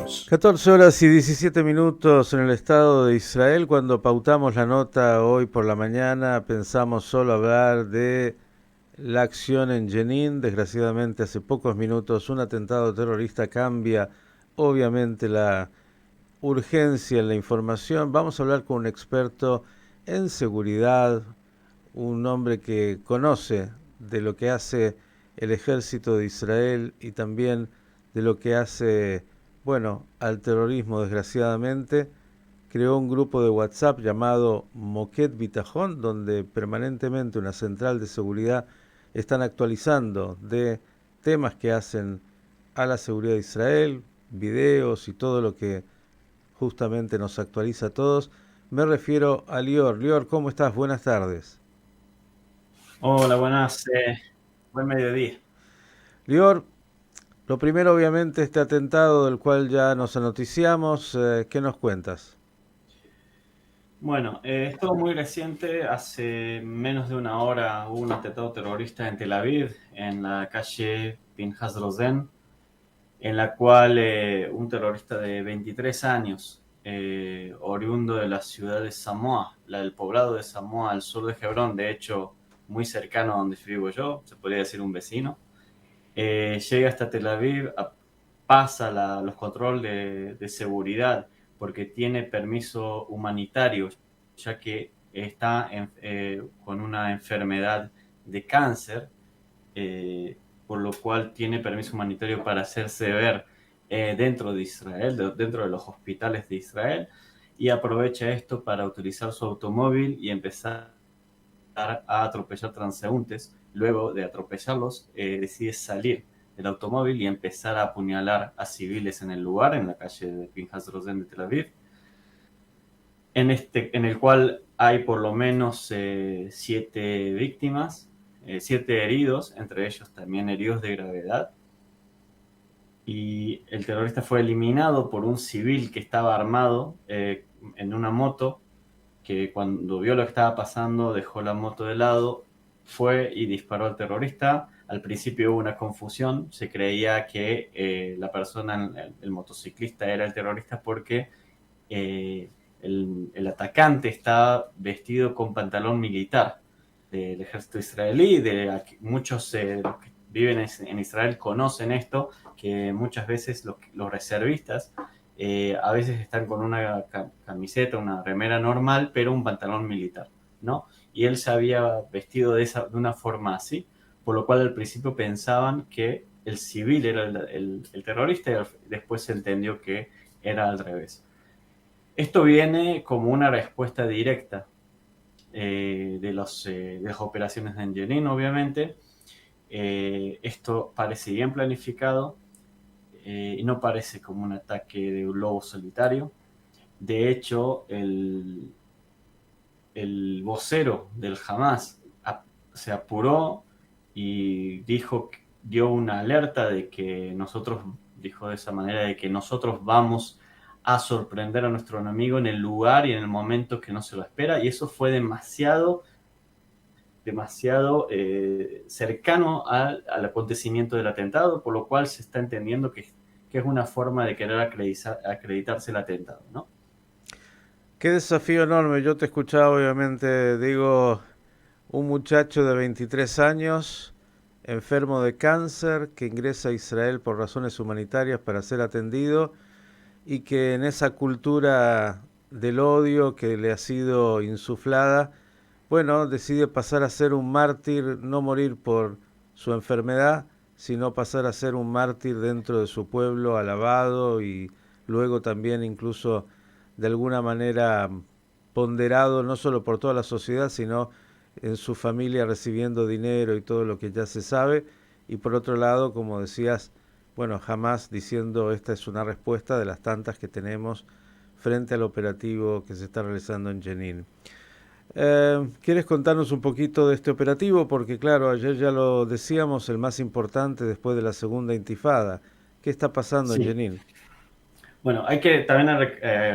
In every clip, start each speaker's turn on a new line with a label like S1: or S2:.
S1: comenzamos.
S2: 14 horas y 17 minutos en el Estado de Israel. Cuando pautamos la nota hoy por la mañana, pensamos solo hablar de la acción en Jenin. Desgraciadamente, hace pocos minutos un atentado terrorista cambia, obviamente, la urgencia en la información. Vamos a hablar con un experto en seguridad, un hombre que conoce de lo que hace el ejército de Israel y también de lo que hace, bueno, al terrorismo, desgraciadamente. Creó un grupo de WhatsApp llamado Moquet Bitajón, donde permanentemente una central de seguridad están actualizando de temas que hacen a la seguridad de Israel, videos y todo lo que justamente nos actualiza a todos. Me refiero a Lior. Lior, ¿cómo estás? Buenas tardes.
S1: Hola, buenas, buen mediodía.
S2: Lior, lo primero obviamente este atentado del cual ya nos anoticiamos, ¿qué nos cuentas?
S1: Bueno, es todo muy reciente. Hace menos de una hora hubo un atentado terrorista en Tel Aviv, en la calle Pinhas Rosen, en la cual un terrorista de 23 años, oriundo de la ciudad de Samoa, la del poblado de Samoa, al sur de Hebrón, de hecho muy cercano a donde vivo yo, se podría decir un vecino, llega hasta Tel Aviv, pasa los controles de seguridad porque tiene permiso humanitario, ya que está con una enfermedad de cáncer, por lo cual tiene permiso humanitario para hacerse ver dentro de Israel, dentro de los hospitales de Israel, y aprovecha esto para utilizar su automóvil y empezar a atropellar transeúntes. Luego de atropellarlos, decide salir del automóvil y empezar a apuñalar a civiles en el lugar, en la calle de Pinhas Rosen de Tel Aviv, en el cual hay por lo menos 7 víctimas, 7 heridos, entre ellos también heridos de gravedad. Y el terrorista fue eliminado por un civil que estaba armado en una moto, que cuando vio lo que estaba pasando dejó la moto de lado, fue y disparó al terrorista. Al principio hubo una confusión, se creía que la persona, el motociclista era el terrorista porque eh, el atacante estaba vestido con pantalón militar del ejército israelí. Muchos los que viven en Israel conocen esto, que muchas veces los reservistas a veces están con una camiseta, una remera normal, pero un pantalón militar, ¿no? Y él se había vestido de una forma así, por lo cual al principio pensaban que el civil era el terrorista, y después se entendió que era al revés. Esto viene como una respuesta directa de las operaciones de Engineering, obviamente. Esto parece bien planificado y no parece como un ataque de un lobo solitario. De hecho, el vocero del Hamas se apuró y dio una alerta de que nosotros, dijo de esa manera, de que nosotros vamos a sorprender a nuestro enemigo en el lugar y en el momento que no se lo espera, y eso fue demasiado cercano al acontecimiento del atentado, por lo cual se está entendiendo que es una forma de querer acreditarse el atentado, ¿no?
S2: Qué desafío enorme. Yo te escuchaba, obviamente, digo, un muchacho de 23 años, enfermo de cáncer, que ingresa a Israel por razones humanitarias para ser atendido y que en esa cultura del odio que le ha sido insuflada, bueno, decide pasar a ser un mártir, no morir por su enfermedad, sino pasar a ser un mártir dentro de su pueblo, alabado y luego también incluso de alguna manera ponderado no solo por toda la sociedad, sino en su familia recibiendo dinero y todo lo que ya se sabe. Y por otro lado, como decías, bueno, jamás diciendo esta es una respuesta de las tantas que tenemos frente al operativo que se está realizando en Jenin. ¿Quieres contarnos un poquito de este operativo? Porque claro, ayer ya lo decíamos, el más importante después de la segunda intifada. ¿Qué está pasando en
S1: Sí.
S2: Jenin?
S1: Bueno, hay que también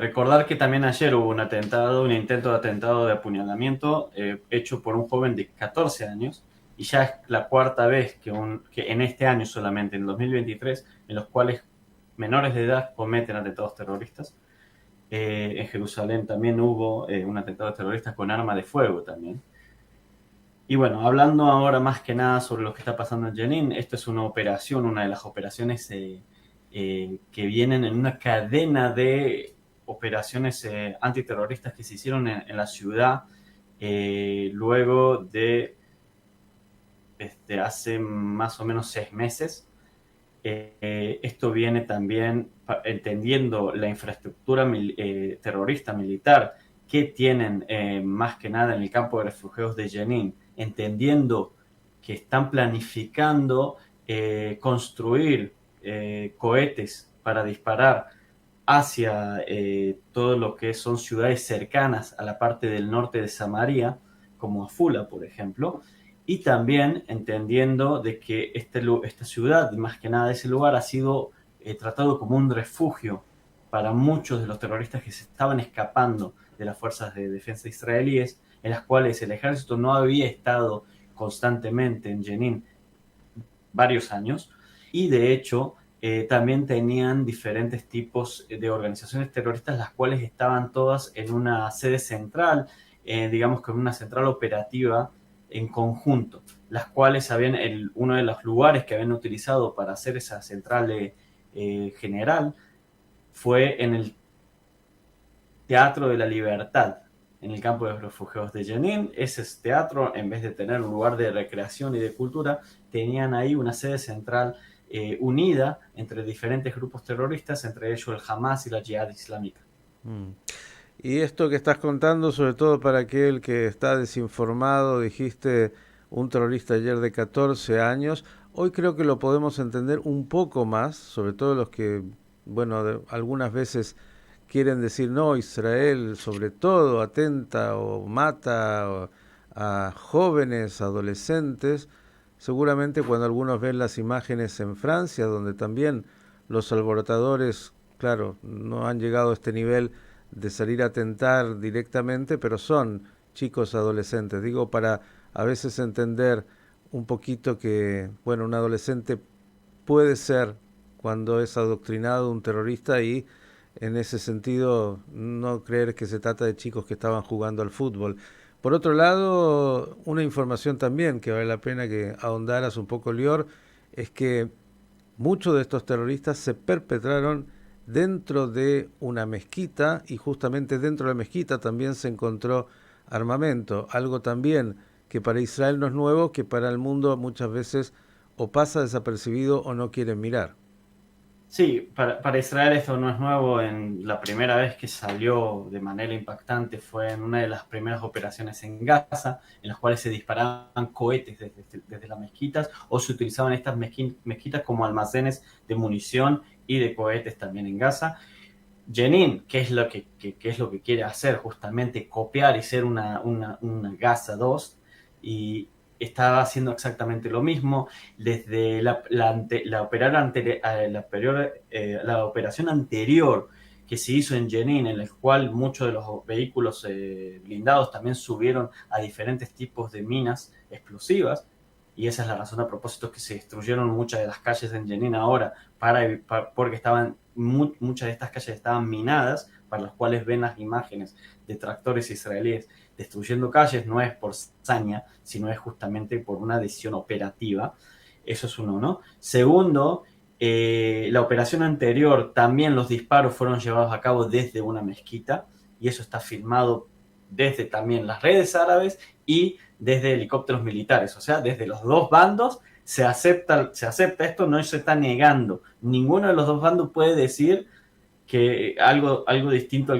S1: recordar que también ayer hubo un atentado, un intento de atentado de apuñalamiento hecho por un joven de 14 años, y ya es la cuarta vez que en este año solamente, en 2023, en los cuales menores de edad cometen atentados terroristas. En Jerusalén también hubo un atentado terrorista con arma de fuego también. Y bueno, hablando ahora más que nada sobre lo que está pasando en Jenin, esto es una operación, una de las operaciones que vienen en una cadena de operaciones antiterroristas que se hicieron en la ciudad luego de hace más o menos 6 meses. Esto viene también entendiendo la infraestructura terrorista militar que tienen más que nada en el campo de refugiados de Jenin, entendiendo que están planificando construir cohetes para disparar hacia todo lo que son ciudades cercanas a la parte del norte de Samaria, como Afula, por ejemplo, y también entendiendo de que esta ciudad, más que nada ese lugar, ha sido tratado como un refugio para muchos de los terroristas que se estaban escapando de las fuerzas de defensa israelíes, en las cuales el ejército no había estado constantemente en Jenin varios años, y de hecho también tenían diferentes tipos de organizaciones terroristas, las cuales estaban todas en una sede central, digamos que en una central operativa en conjunto, las cuales uno de los lugares que habían utilizado para hacer esa central general fue en el Teatro de la Libertad, en el campo de los refugiados de Jenin. Ese teatro, en vez de tener un lugar de recreación y de cultura, tenían ahí una sede central unida entre diferentes grupos terroristas, entre ellos el Hamas y la Yihad Islámica.
S2: Y esto que estás contando, sobre todo para aquel que está desinformado, dijiste un terrorista ayer de 14 años, hoy creo que lo podemos entender un poco más, sobre todo los que, bueno, algunas veces quieren decir, no, Israel sobre todo atenta o mata a jóvenes, adolescentes. Seguramente cuando algunos ven las imágenes en Francia, donde también los alborotadores, claro, no han llegado a este nivel de salir a atentar directamente, pero son chicos adolescentes. Digo, para a veces entender un poquito que, bueno, un adolescente puede ser, cuando es adoctrinado, un terrorista, y en ese sentido no creer que se trata de chicos que estaban jugando al fútbol. Por otro lado, una información también que vale la pena que ahondaras un poco, Lior, es que muchos de estos terroristas se perpetraron dentro de una mezquita, y justamente dentro de la mezquita también se encontró armamento, algo también que para Israel no es nuevo, que para el mundo muchas veces o pasa desapercibido o no quieren mirar.
S1: Sí, para Israel esto no es nuevo. La primera vez que salió de manera impactante fue en una de las primeras operaciones en Gaza, en las cuales se disparaban cohetes desde las mezquitas, o se utilizaban estas mezquitas como almacenes de munición y de cohetes también en Gaza. Jenin, ¿qué es lo que es lo que quiere hacer? Justamente copiar y ser una Gaza 2, y estaba haciendo exactamente lo mismo desde la operación anterior que se hizo en Jenin, en la cual muchos de los vehículos blindados también subieron a diferentes tipos de minas explosivas, y esa es la razón a propósito que se destruyeron muchas de las calles en Jenin ahora, porque muchas de estas calles estaban minadas, para las cuales ven las imágenes de tractores israelíes destruyendo calles. No es por saña, sino es justamente por una decisión operativa. Eso es uno, ¿no? Segundo, la operación anterior, también los disparos fueron llevados a cabo desde una mezquita, y eso está filmado desde también las redes árabes y desde helicópteros militares. O sea, desde los dos bandos se acepta esto, no se está negando. Ninguno de los dos bandos puede decir que algo distinto.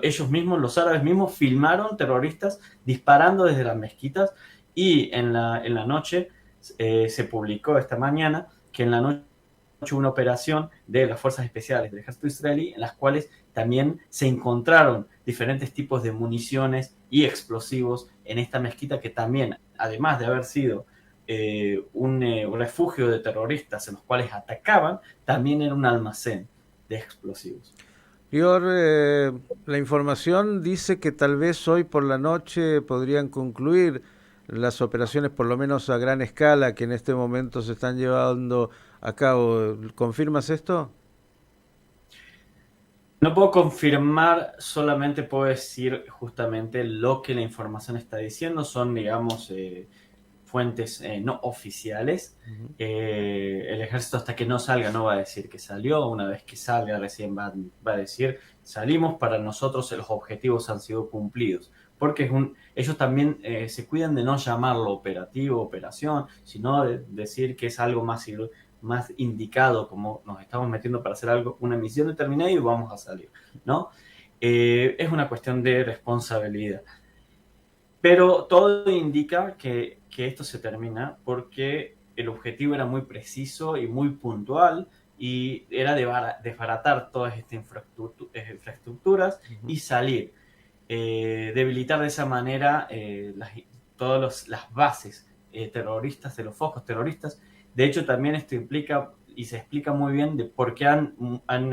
S1: Ellos mismos, los árabes mismos, filmaron terroristas disparando desde las mezquitas, y en la noche se publicó esta mañana que en la noche hubo una operación de las fuerzas especiales del ejército israelí, en las cuales también se encontraron diferentes tipos de municiones y explosivos en esta mezquita, que también, además de haber sido un refugio de terroristas en los cuales atacaban, también era un almacén de explosivos.
S2: Lior, la información dice que tal vez hoy por la noche podrían concluir las operaciones, por lo menos a gran escala, que en este momento se están llevando a cabo. ¿Confirmas esto?
S1: No puedo confirmar, solamente puedo decir justamente lo que la información está diciendo. Son, digamos, fuentes no oficiales.
S2: Ujú.
S1: El ejército hasta que no salga no va a decir que salió. Una vez que salga recién va a decir salimos, para nosotros los objetivos han sido cumplidos. Porque ellos también se cuidan de no llamarlo operativo, operación, sino de decir que es algo más indicado, como nos estamos metiendo para hacer algo, una misión determinada y vamos a salir, ¿no? Es una cuestión de responsabilidad. Pero todo indica que esto se termina porque el objetivo era muy preciso y muy puntual y era desbaratar todas estas infraestructuras
S2: Ujú.
S1: y salir. Debilitar de esa manera todas las bases terroristas, de los focos terroristas. De hecho, también esto implica y se explica muy bien de por qué han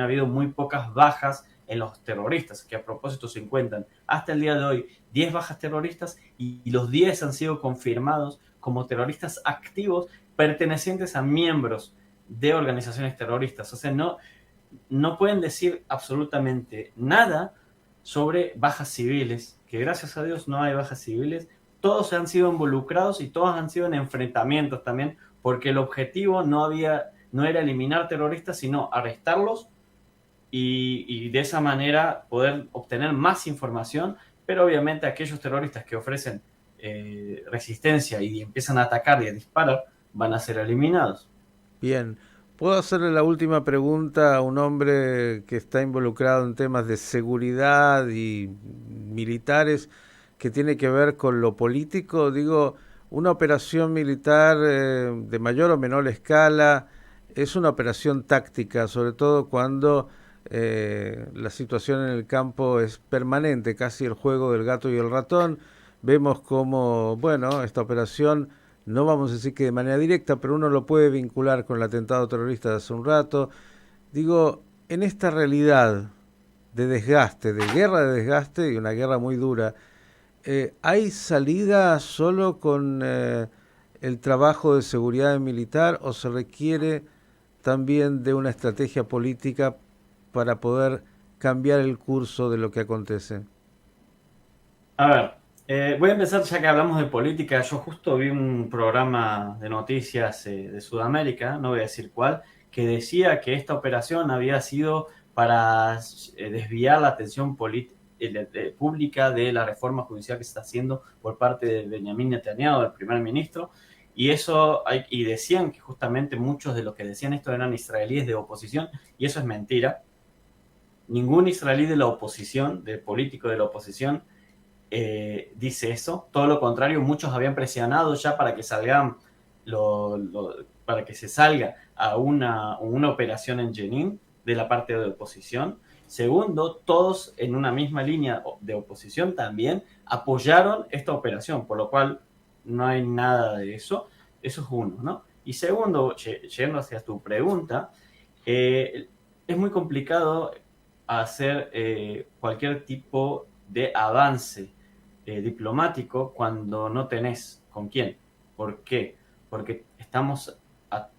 S1: habido muy pocas bajas en los terroristas, que a propósito se encuentran hasta el día de hoy 10 bajas terroristas y los 10 han sido confirmados como terroristas activos pertenecientes a miembros de organizaciones terroristas. O sea, no pueden decir absolutamente nada sobre bajas civiles, que gracias a Dios no hay bajas civiles. Todos han sido involucrados y todos han sido en enfrentamientos también, porque el objetivo no era eliminar terroristas, sino arrestarlos y de esa manera poder obtener más información, pero obviamente aquellos terroristas que ofrecen resistencia y empiezan a atacar y a disparar van a ser eliminados.
S2: Bien, ¿puedo hacerle la última pregunta a un hombre que está involucrado en temas de seguridad y militares que tiene que ver con lo político? Digo, una operación militar de mayor o menor escala es una operación táctica, sobre todo cuando la situación en el campo es permanente, casi el juego del gato y el ratón. Vemos como, bueno, esta operación no vamos a decir que de manera directa, pero uno lo puede vincular con el atentado terrorista de hace un rato. Digo, en esta realidad de desgaste, de guerra de desgaste y una guerra muy dura, ¿hay salida solo con el trabajo de seguridad militar o se requiere también de una estrategia política para poder cambiar el curso de lo que acontece?
S1: A ver, voy a empezar ya que hablamos de política. Yo justo vi un programa de noticias de Sudamérica, no voy a decir cuál, que decía que esta operación había sido para desviar la atención pública de la reforma judicial que se está haciendo por parte de Benjamín Netanyahu, el primer ministro. Y decían que justamente muchos de los que decían esto eran israelíes de oposición, y eso es mentira. Ningún israelí de la oposición, del político de la oposición, dice eso. Todo lo contrario, muchos habían presionado ya para que salgan, para que se salga a una operación en Jenin de la parte de oposición. Segundo, todos en una misma línea de oposición también apoyaron esta operación, por lo cual no hay nada de eso. Eso es uno, ¿no? Y segundo, yendo hacia tu pregunta, es muy complicado hacer cualquier tipo de avance diplomático cuando no tenés con quién. ¿Por qué? Porque estamos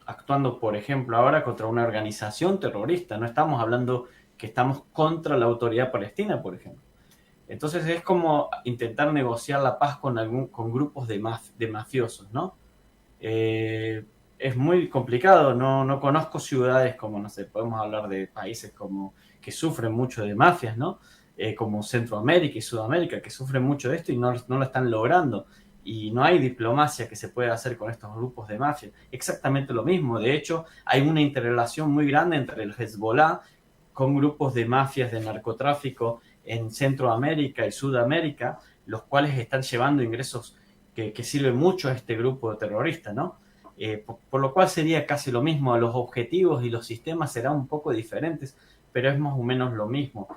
S1: actuando, por ejemplo, ahora contra una organización terrorista. No estamos hablando que estamos contra la autoridad palestina, por ejemplo. Entonces es como intentar negociar la paz con grupos de mafiosos, ¿no? Eh, es muy complicado, no conozco ciudades como, no sé, podemos hablar de países como que sufren mucho de mafias, ¿no? Como Centroamérica y Sudamérica, que sufren mucho de esto y no lo están logrando. Y no hay diplomacia que se pueda hacer con estos grupos de mafia. Exactamente lo mismo. De hecho, hay una interrelación muy grande entre el Hezbollah con grupos de mafias de narcotráfico en Centroamérica y Sudamérica, los cuales están llevando ingresos que sirve mucho a este grupo de terroristas, ¿no? Por lo cual sería casi lo mismo, los objetivos y los sistemas serán un poco diferentes, pero es más o menos lo mismo,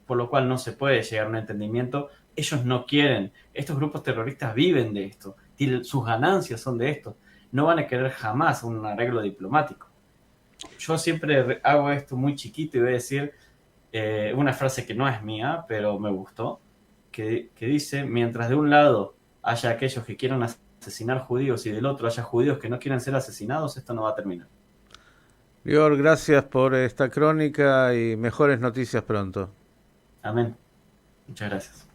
S1: por lo cual no se puede llegar a un entendimiento. Ellos no quieren, estos grupos terroristas viven de esto, sus ganancias son de esto, no van a querer jamás un arreglo diplomático. Yo siempre hago esto muy chiquito y voy a decir una frase que no es mía, pero me gustó, que dice, mientras de un lado haya aquellos que quieran asesinar judíos y del otro haya judíos que no quieren ser asesinados, esto no va a terminar.
S2: Lior, gracias por esta crónica y mejores noticias pronto.
S1: Amén. Muchas gracias.